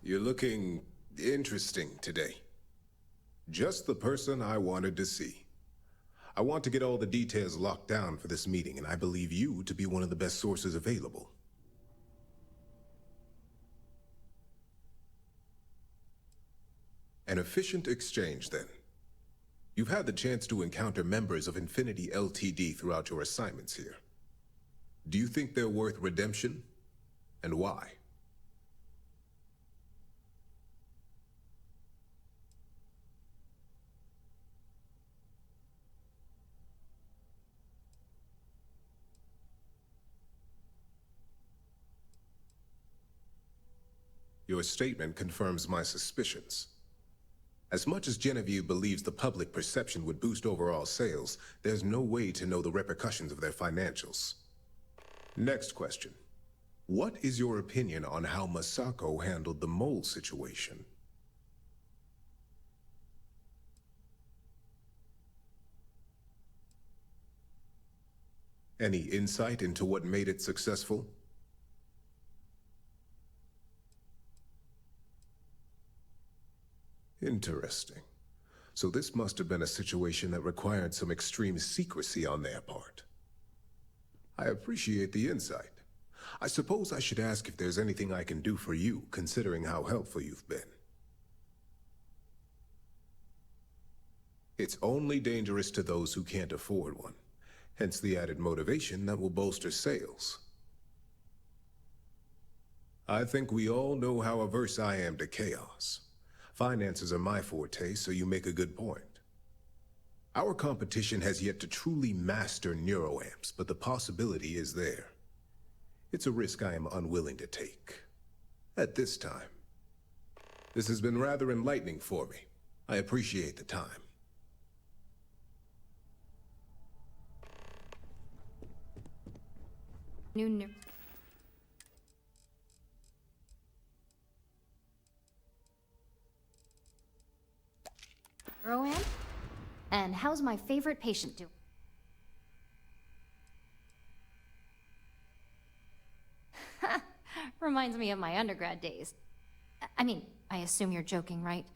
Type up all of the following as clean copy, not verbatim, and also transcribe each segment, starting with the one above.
You're looking interesting today. Just the person I wanted to see. I want to get all the details locked down for this meeting, and I believe you to be one of the best sources available. An efficient exchange, then. You've had the chance to encounter members of Infinity Ltd. Throughout your assignments here. Do you think they're worth redemption? And why? Your statement confirms my suspicions. As much as Genevieve believes the public perception would boost overall sales, there's no way to know the repercussions of their financials. Next question. What is your opinion on how Masako handled the mole situation? Any insight into what made it successful? Interesting. So this must have been a situation that required some extreme secrecy on their part. I appreciate the insight. I suppose I should ask if there's anything I can do for you, considering how helpful you've been. It's only dangerous to those who can't afford one, hence the added motivation that will bolster sales. I think we all know how averse I am to chaos. Finances are my forte, so you make a good point. Our competition has yet to truly master neuroamps, but the possibility is there. It's a risk I am unwilling to take. At this time. This has been rather enlightening for me. I appreciate the time. Rowan? And how's my favorite patient doing? Reminds me of my undergrad days. I assume you're joking, right?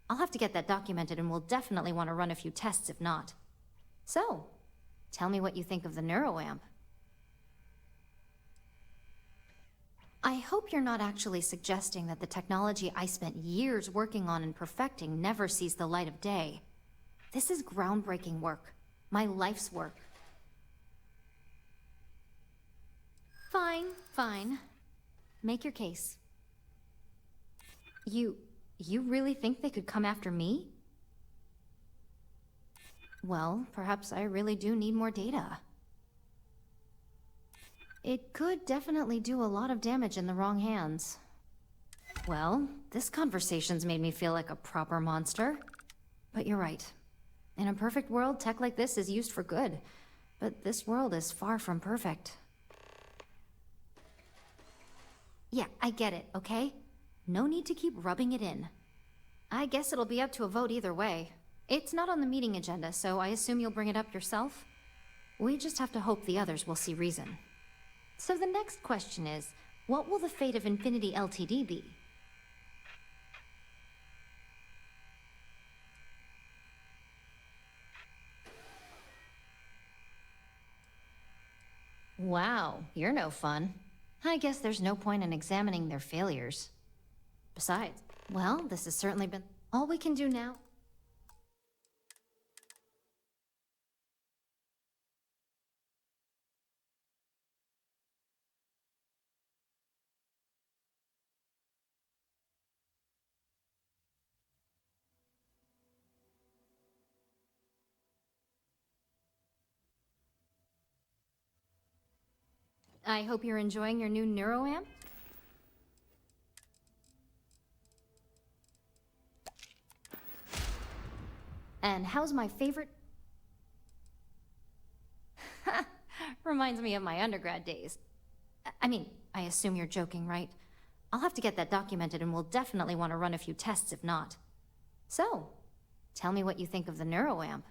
I'll have to get that documented and we'll definitely want to run a few tests if not. So, tell me what you think of the neuroamp. I hope you're not actually suggesting that the technology I spent years working on and perfecting never sees the light of day. This is groundbreaking work. My life's work. Fine. Make your case. You really think they could come after me? Well, perhaps I really do need more data. It could definitely do a lot of damage in the wrong hands. Well, this conversation's made me feel like a proper monster. But you're right. In a perfect world, tech like this is used for good. But this world is far from perfect. Yeah, I get it, okay? No need to keep rubbing it in. I guess it'll be up to a vote either way. It's not on the meeting agenda, so I assume you'll bring it up yourself? We just have to hope the others will see reason. So the next question is, what will the fate of Infinity Ltd. be? Wow, you're no fun. I guess there's no point in examining their failures. Besides, well, this has certainly been all we can do now. I hope you're enjoying your new neuroamp. And how's my favorite? Reminds me of my undergrad days. I assume you're joking, right? I'll have to get that documented and we'll definitely want to run a few tests if not. So, tell me what you think of the neuroamp.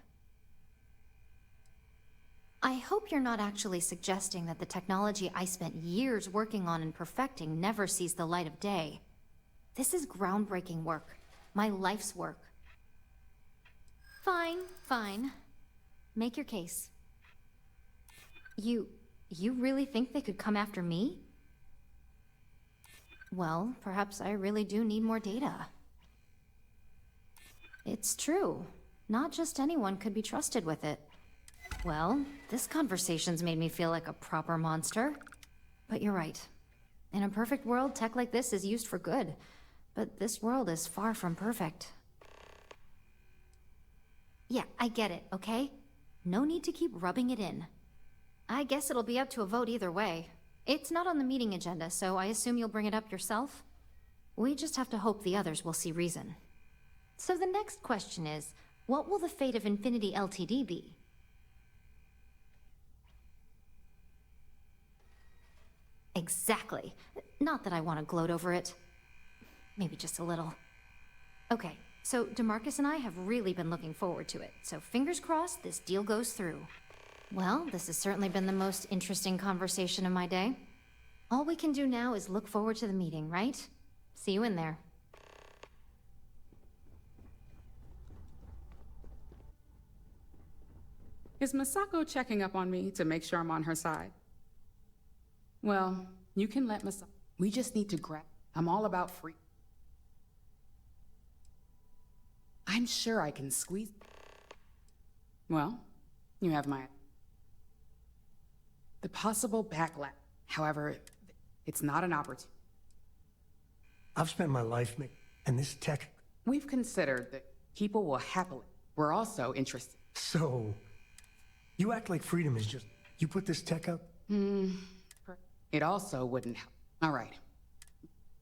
I hope you're not actually suggesting that the technology I spent years working on and perfecting never sees the light of day. This is groundbreaking work. My life's work. Fine, fine. Make your case. You really think they could come after me? Well, perhaps I really do need more data. It's true. Not just anyone could be trusted with it. Well, this conversation's made me feel like a proper monster. But you're right. In a perfect world, tech like this is used for good. But this world is far from perfect. Yeah, I get it, okay? No need to keep rubbing it in. I guess it'll be up to a vote either way. It's not on the meeting agenda, so I assume you'll bring it up yourself? We just have to hope the others will see reason. So the next question is, what will the fate of Infinity Ltd be? Exactly. Not that I want to gloat over it. Maybe just a little. Okay, so DeMarcus and I have really been looking forward to it, so fingers crossed this deal goes through. Well, this has certainly been the most interesting conversation of my day. All we can do now is look forward to the meeting, right? See you in there. Is Masako checking up on me to make sure I'm on her side? Well, you can let Masako. We just need to grab. I'm all about free. I'm sure I can squeeze. Well, you have my. The possible backlash. However, it's not an opportunity. I've spent my life and this tech. We've considered that people will happily. We're also interested. So, you act like freedom is just. You put this tech up? It also wouldn't help. All right.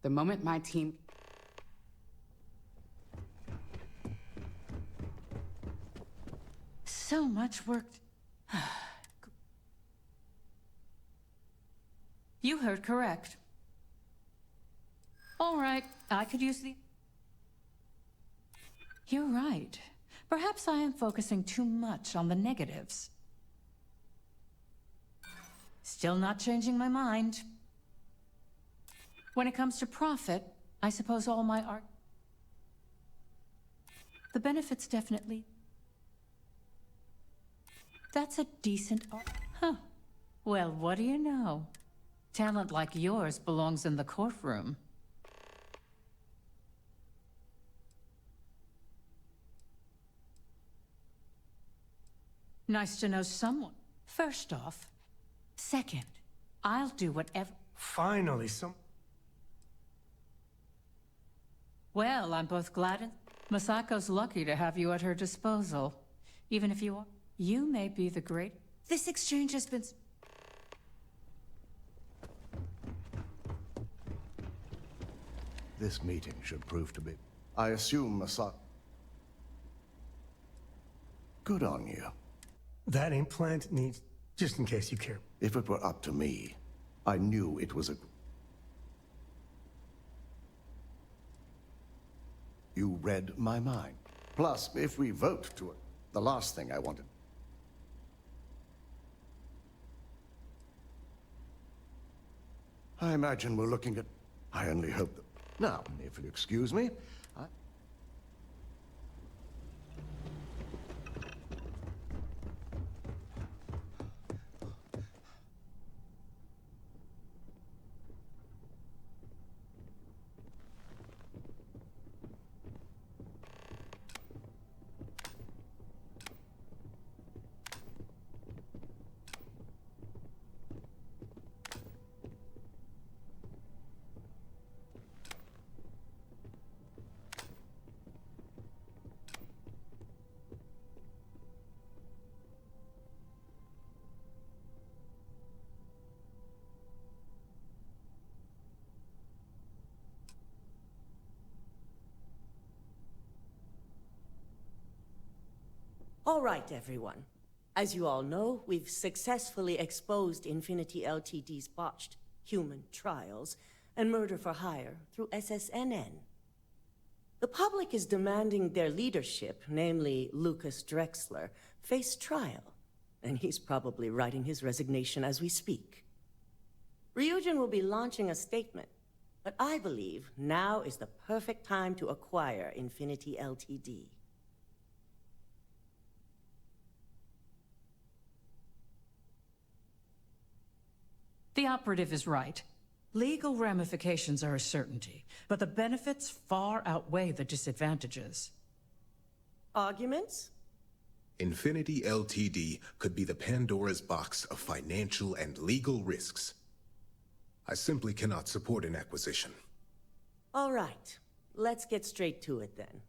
The moment my team. So much work. You heard correct. All right, I could use the... You're right. Perhaps I am focusing too much on the negatives. Still not changing my mind. When it comes to profit, I suppose all my art... The benefits definitely... That's a decent art... Huh. Well, what do you know? Talent like yours belongs in the courtroom. Nice to know someone. First off. Second, I'll do whatever... Finally, Well, I'm both glad and... Masako's lucky to have you at her disposal. Even if you are... You may be the great... This exchange has been... This meeting should prove to be... I assume Masako... Good on you. That implant needs... Just in case you care. If it were up to me, I knew it was a... You read my mind. Plus, if we vote to it, the last thing I wanted... I imagine we're looking at... I only hope that... Now, if you'll excuse me, All right, everyone. As you all know, we've successfully exposed Infinity Ltd's botched human trials and murder for hire through SSNN. The public is demanding their leadership, namely Lucas Drexler, face trial, and he's probably writing his resignation as we speak. Ryujin will be launching a statement, but I believe now is the perfect time to acquire Infinity Ltd. The operative is right. Legal ramifications are a certainty, but the benefits far outweigh the disadvantages. Arguments? Infinity Ltd. could be the Pandora's box of financial and legal risks. I simply cannot support an acquisition. All right, let's get straight to it then.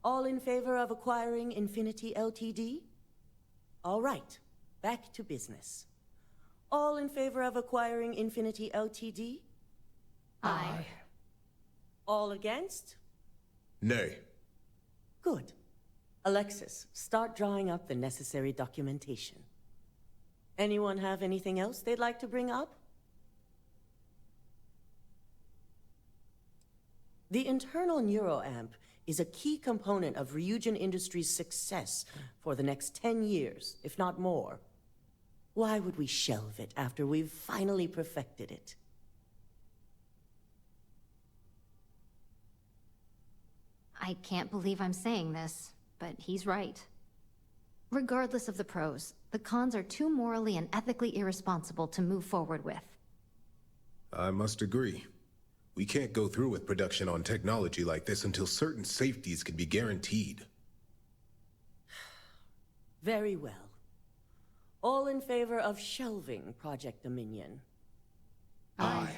All in favor of acquiring Infinity Ltd? All right, back to business. All in favor of acquiring Infinity Ltd? Aye. All against? Nay. Good. Alexis, start drawing up the necessary documentation. Anyone have anything else they'd like to bring up? The internal neuroamp is a key component of Ryujin Industries' success for the next 10 years, if not more. Why would we shelve it after we've finally perfected it? I can't believe I'm saying this, but he's right. Regardless of the pros, the cons are too morally and ethically irresponsible to move forward with. I must agree. We can't go through with production on technology like this until certain safeties can be guaranteed. Very well. All in favor of shelving Project Dominion? Aye.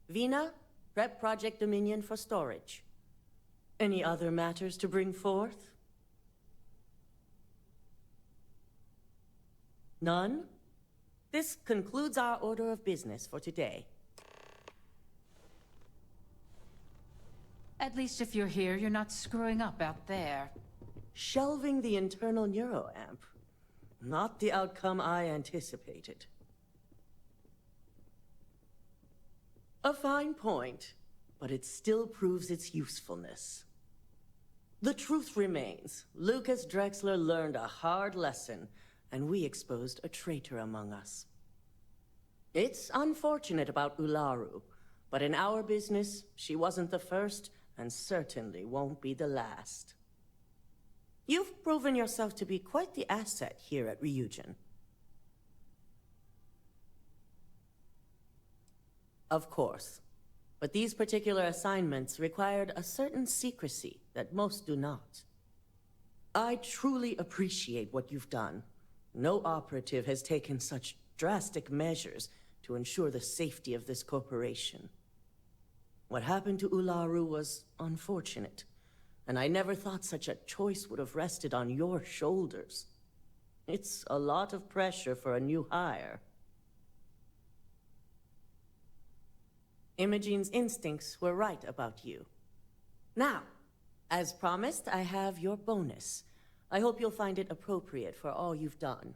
Vina, prep Project Dominion for storage. Any other matters to bring forth? None? This concludes our order of business for today. At least if you're here, you're not screwing up out there. Shelving the internal neuroamp. Not the outcome I anticipated. A fine point, but it still proves its usefulness. The truth remains, Lucas Drexler learned a hard lesson, and we exposed a traitor among us. It's unfortunate about Ularu, but in our business, she wasn't the first, and certainly won't be the last. You've proven yourself to be quite the asset here at Ryujin. Of course. But these particular assignments required a certain secrecy that most do not. I truly appreciate what you've done. No operative has taken such drastic measures to ensure the safety of this corporation. What happened to Ularu was unfortunate, and I never thought such a choice would have rested on your shoulders. It's a lot of pressure for a new hire. Imogene's instincts were right about you. Now, as promised, I have your bonus. I hope you'll find it appropriate for all you've done.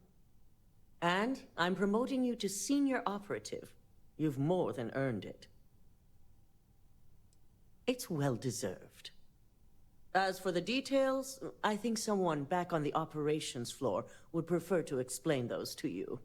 And I'm promoting you to senior operative. You've more than earned it. It's well-deserved. As for the details, I think someone back on the operations floor would prefer to explain those to you.